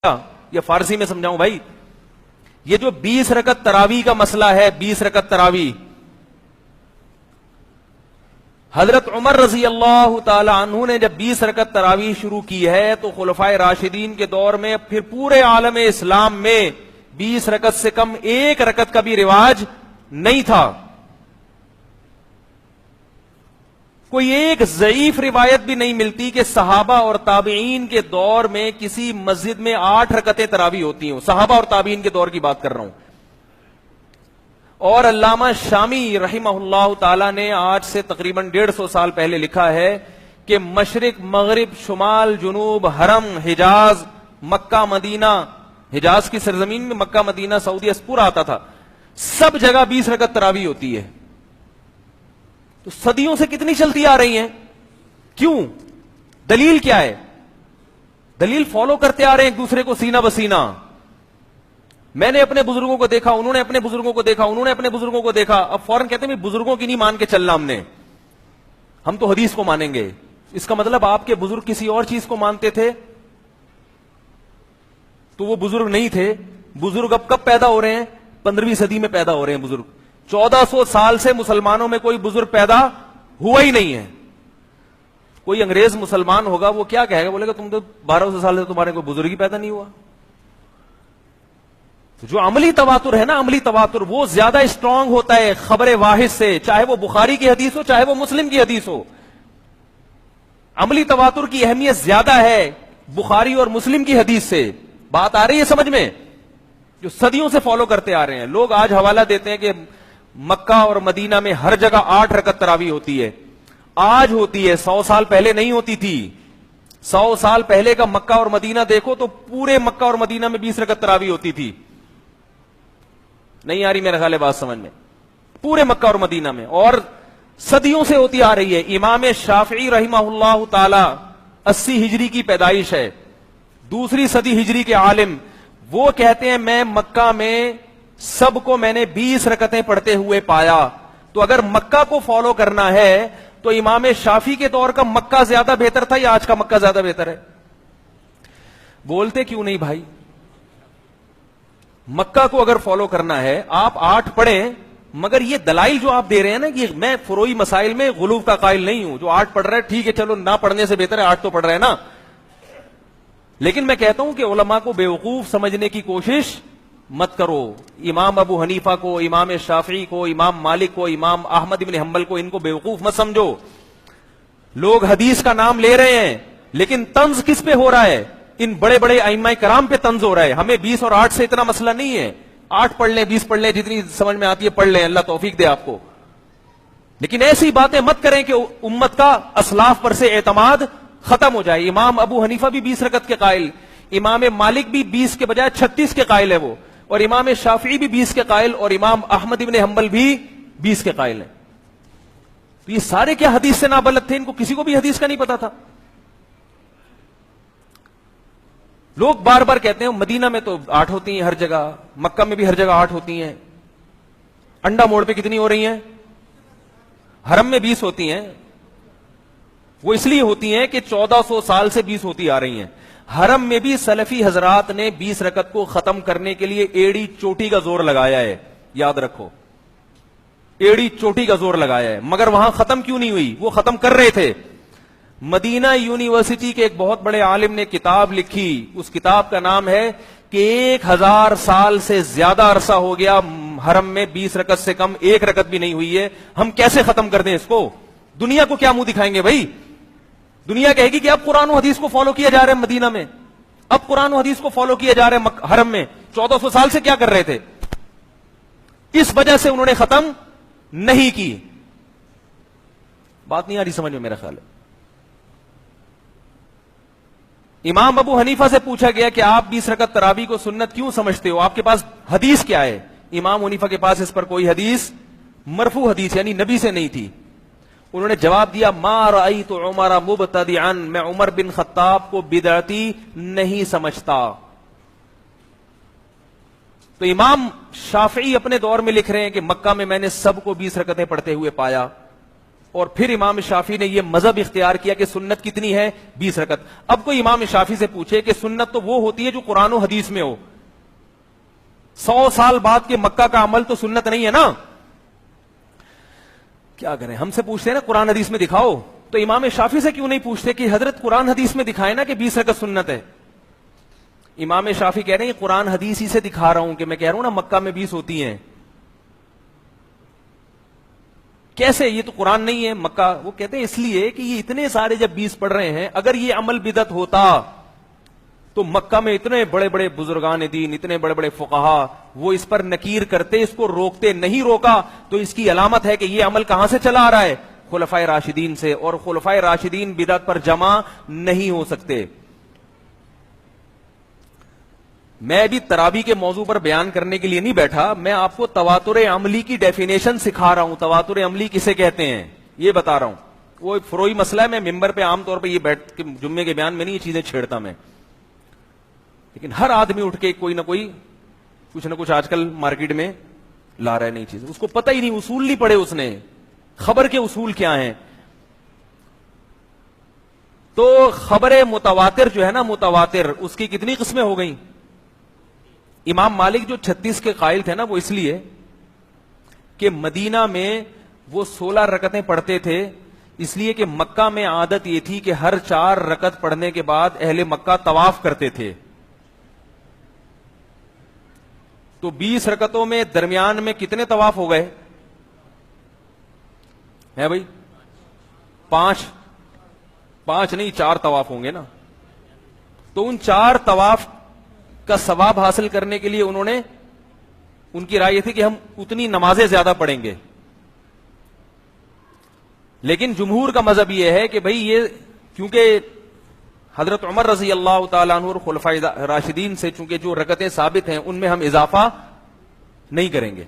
یہ فارسی میں سمجھاؤں بھائی، یہ جو 20 رکعت تراویح کا مسئلہ ہے، 20 رکعت تراویح، حضرت عمر رضی اللہ تعالی عنہ نے جب 20 رکعت تراویح شروع کی ہے تو خلفائے راشدین کے دور میں پھر پورے عالم اسلام میں 20 رکعت سے کم ایک رکعت کا بھی رواج نہیں تھا. کوئی ایک ضعیف روایت بھی نہیں ملتی کہ صحابہ اور تابعین کے دور میں کسی مسجد میں 8 رکعتیں تراویح ہوتی ہوں. صحابہ اور تابعین کے دور کی بات کر رہا ہوں. اور علامہ شامی رحمہ اللہ تعالی نے آج سے تقریباً 150 سال پہلے لکھا ہے کہ مشرق مغرب شمال جنوب حرم حجاز مکہ مدینہ، حجاز کی سرزمین میں مکہ مدینہ سعودیہ پورا آتا تھا، سب جگہ 20 رکعت تراویح ہوتی ہے. تو صدیوں سے کتنی چلتی آ رہی ہیں؟ کیوں؟ دلیل کیا ہے؟ دلیل فالو کرتے آ رہے ہیں ایک دوسرے کو سینہ بسینہ. میں نے اپنے بزرگوں کو دیکھا، انہوں نے اپنے بزرگوں کو دیکھا، انہوں نے اپنے بزرگوں کو دیکھا. اب فوراً کہتے ہیں بزرگوں کی نہیں مان کے چلنا، ہم تو حدیث کو مانیں گے. اس کا مطلب آپ کے بزرگ کسی اور چیز کو مانتے تھے تو وہ بزرگ نہیں تھے. بزرگ اب کب پیدا ہو رہے ہیں؟ 15ویں صدی میں پیدا ہو رہے ہیں بزرگ. 1400 سال سے مسلمانوں میں کوئی بزرگ پیدا ہوا ہی نہیں ہے. کوئی انگریز مسلمان ہوگا وہ کیا کہے گا؟ بولے گا تم تو 1200 سال سے تمہارے کوئی بزرگ ہی پیدا نہیں ہوا. جو عملی تواتر ہے نا، عملی تواتر وہ زیادہ اسٹرانگ ہوتا ہے خبر واحد سے، چاہے وہ بخاری کی حدیث ہو چاہے وہ مسلم کی حدیث ہو. عملی تواتر کی اہمیت زیادہ ہے بخاری اور مسلم کی حدیث سے. بات آ رہی ہے سمجھ میں؟ جو صدیوں سے فالو کرتے آ رہے ہیں لوگ آج حوالہ دیتے ہیں کہ مکہ اور مدینہ میں ہر جگہ 8 رکعت تراویح ہوتی ہے. آج ہوتی ہے، 100 سال پہلے نہیں ہوتی تھی. 100 سال پہلے کا مکہ اور مدینہ دیکھو تو پورے مکہ اور مدینہ میں 20 رکعت تراویح ہوتی تھی. نہیں آ رہی میرے خیال ہے بات سمجھ میں؟ پورے مکہ اور مدینہ میں، اور صدیوں سے ہوتی آ رہی ہے. امام شافعی رحمہ اللہ تعالی 80 ہجری کی پیدائش ہے، 2 صدی ہجری کے عالم. وہ کہتے ہیں میں مکہ میں سب کو میں نے 20 رکعتیں پڑھتے ہوئے پایا. تو اگر مکہ کو فالو کرنا ہے تو امام شافعی کے دور کا مکہ زیادہ بہتر تھا یا آج کا مکہ زیادہ بہتر ہے؟ بولتے کیوں نہیں بھائی؟ مکہ کو اگر فالو کرنا ہے آپ 8 پڑھیں، مگر یہ دلائل جو آپ دے رہے ہیں نا کہ میں فروئی مسائل میں غلو کا قائل نہیں ہوں. جو 8 پڑھ رہا ہے ٹھیک ہے، چلو نہ پڑھنے سے بہتر ہے 8 تو پڑھ رہے ہیں نا. لیکن میں کہتا ہوں کہ علماء کو بیوقوف سمجھنے کی کوشش مت کرو. امام ابو حنیفہ کو، امام شافعی کو، امام مالک کو، امام احمد بن حنبل کو، ان کو بیوقوف مت سمجھو. لوگ حدیث کا نام لے رہے ہیں لیکن طنز کس پہ ہو رہا ہے؟ ان بڑے بڑے ائمہ کرام پہ طنز ہو رہا ہے. ہمیں 20 اور 8 سے اتنا مسئلہ نہیں ہے. 8 پڑھ لیں، 20 پڑھ لیں، جتنی سمجھ میں آتی ہے پڑھ لیں، اللہ توفیق دے آپ کو. لیکن ایسی باتیں مت کریں کہ امت کا اسلاف پر سے اعتماد ختم ہو جائے. امام ابو حنیفہ بھی 20 رکعت کے قائل، امام مالک بھی 20 کے بجائے 36 کے قائل ہے وہ، اور امام شافعی بھی 20 کے قائل، اور امام احمد بن حنبل بھی 20 کے قائل ہیں. تو یہ سارے کیا حدیث سے نابلد تھے؟ ان کو کسی کو بھی حدیث کا نہیں پتا تھا. لوگ بار بار کہتے ہیں مدینہ میں تو 8 ہوتی ہیں ہر جگہ، مکہ میں بھی ہر جگہ 8 ہوتی ہیں. انڈا موڑ پہ کتنی ہو رہی ہیں؟ حرم میں 20 ہوتی ہیں. وہ اس لیے ہوتی ہیں کہ 1400 سال سے 20 ہوتی آ رہی ہیں. حرم میں بھی سلفی حضرات نے 20 رکعت کو ختم کرنے کے لیے ایڑی چوٹی کا زور لگایا ہے. یاد رکھو، ایڑی چوٹی کا زور لگایا ہے. مگر وہاں ختم کیوں نہیں ہوئی؟ وہ ختم کر رہے تھے. مدینہ یونیورسٹی کے ایک بہت بڑے عالم نے کتاب لکھی، اس کتاب کا نام ہے کہ 1000 سال سے زیادہ عرصہ ہو گیا حرم میں 20 رکعت سے کم ایک رکعت بھی نہیں ہوئی ہے، ہم کیسے ختم کر دیں اس کو؟ دنیا کو کیا منہ دکھائیں گے بھائی؟ دنیا کہے گی کہ اب قرآن و حدیث کو فالو کیا جا رہا ہے مدینہ میں، اب قرآن و حدیث کو فالو کیا جا رہا ہے حرم میں. 1400 سال سے کیا کر رہے تھے؟ اس وجہ سے انہوں نے ختم نہیں کی. بات نہیں آ رہی سمجھ میں میرا خیال ہے. امام ابو حنیفہ سے پوچھا گیا کہ آپ 20 رکعت تراویح کو سنت کیوں سمجھتے ہو؟ آپ کے پاس حدیث کیا ہے؟ امام حنیفہ کے پاس اس پر کوئی حدیث، مرفوع حدیث یعنی نبی سے نہیں تھی. انہوں نے جواب دیا ما رأیت عمر مبتدعا، میں عمر بن خطاب کو بدعتی نہیں سمجھتا. تو امام شافعی اپنے دور میں لکھ رہے ہیں کہ مکہ میں نے سب کو 20 رکعتیں پڑھتے ہوئے پایا. اور پھر امام شافعی نے یہ مذہب اختیار کیا کہ سنت کتنی ہے؟ 20 رکعت. اب کوئی امام شافعی سے پوچھے کہ سنت تو وہ ہوتی ہے جو قرآن و حدیث میں ہو، 100 سال بعد کے مکہ کا عمل تو سنت نہیں ہے نا. کیا کریں، ہم سے پوچھتے ہیں نا قرآن حدیث میں دکھاؤ، تو امام شافعی سے کیوں نہیں پوچھتے کہ حضرت قرآن حدیث میں دکھائے نا کہ 20 رکعت سنت ہے؟ امام شافعی کہہ رہے ہیں قرآن حدیث ہی سے دکھا رہا ہوں کہ میں کہہ رہا ہوں نا مکہ میں 20 ہوتی ہیں. کیسے؟ یہ تو قرآن نہیں ہے مکہ. وہ کہتے ہیں اس لیے کہ یہ اتنے سارے جب 20 پڑھ رہے ہیں، اگر یہ عمل بدعت ہوتا تو مکہ میں اتنے بڑے بڑے بزرگان دین، اتنے بڑے بڑے فقہا، وہ اس پر نکیر کرتے، اس کو روکتے. نہیں روکا تو اس کی علامت ہے کہ یہ عمل کہاں سے چلا آ رہا ہے؟ خلفائے راشدین سے. اور خلفائے راشدین بدعت پر جمع نہیں ہو سکتے. میں بھی تراویح کے موضوع پر بیان کرنے کے لیے نہیں بیٹھا، میں آپ کو تواتر عملی کی ڈیفینیشن سکھا رہا ہوں. تواتر عملی کسے کہتے ہیں یہ بتا رہا ہوں. وہ ایک فروئی مسئلہ ہے، میں ممبر پہ عام طور پہ یہ بیٹھ کے جمعے کے بیان میں نہیں یہ چیزیں چھیڑتا میں، لیکن ہر آدمی اٹھ کے کوئی نہ کوئی کچھ نہ کچھ آج کل مارکیٹ میں لا رہا ہے نئی چیز. اس کو پتہ ہی نہیں، اصول نہیں پڑھے اس نے، خبر کے اصول کیا ہیں. تو خبر متواتر جو ہے نا، متواتر، اس کی کتنی قسمیں ہو گئیں؟ امام مالک جو 36 کے قائل تھے نا، وہ اس لیے کہ مدینہ میں وہ 16 رکعتیں پڑھتے تھے، اس لیے کہ مکہ میں عادت یہ تھی کہ ہر 4 رکعت پڑھنے کے بعد اہل مکہ طواف کرتے تھے. تو 20 رکعتوں میں درمیان میں کتنے طواف ہو گئے ہے بھائی؟ 5 نہیں 4 طواف ہوں گے نا. تو ان 4 طواف کا ثواب حاصل کرنے کے لیے انہوں نے، ان کی رائے یہ تھی کہ ہم اتنی نمازیں زیادہ پڑھیں گے. لیکن جمہور کا مذہب یہ ہے کہ بھئی یہ کیونکہ حضرت عمر رضی اللہ تعالیٰ عنہ اور خلفائے راشدین سے چونکہ جو رکعتیں ثابت ہیں ان میں ہم اضافہ نہیں کریں گے.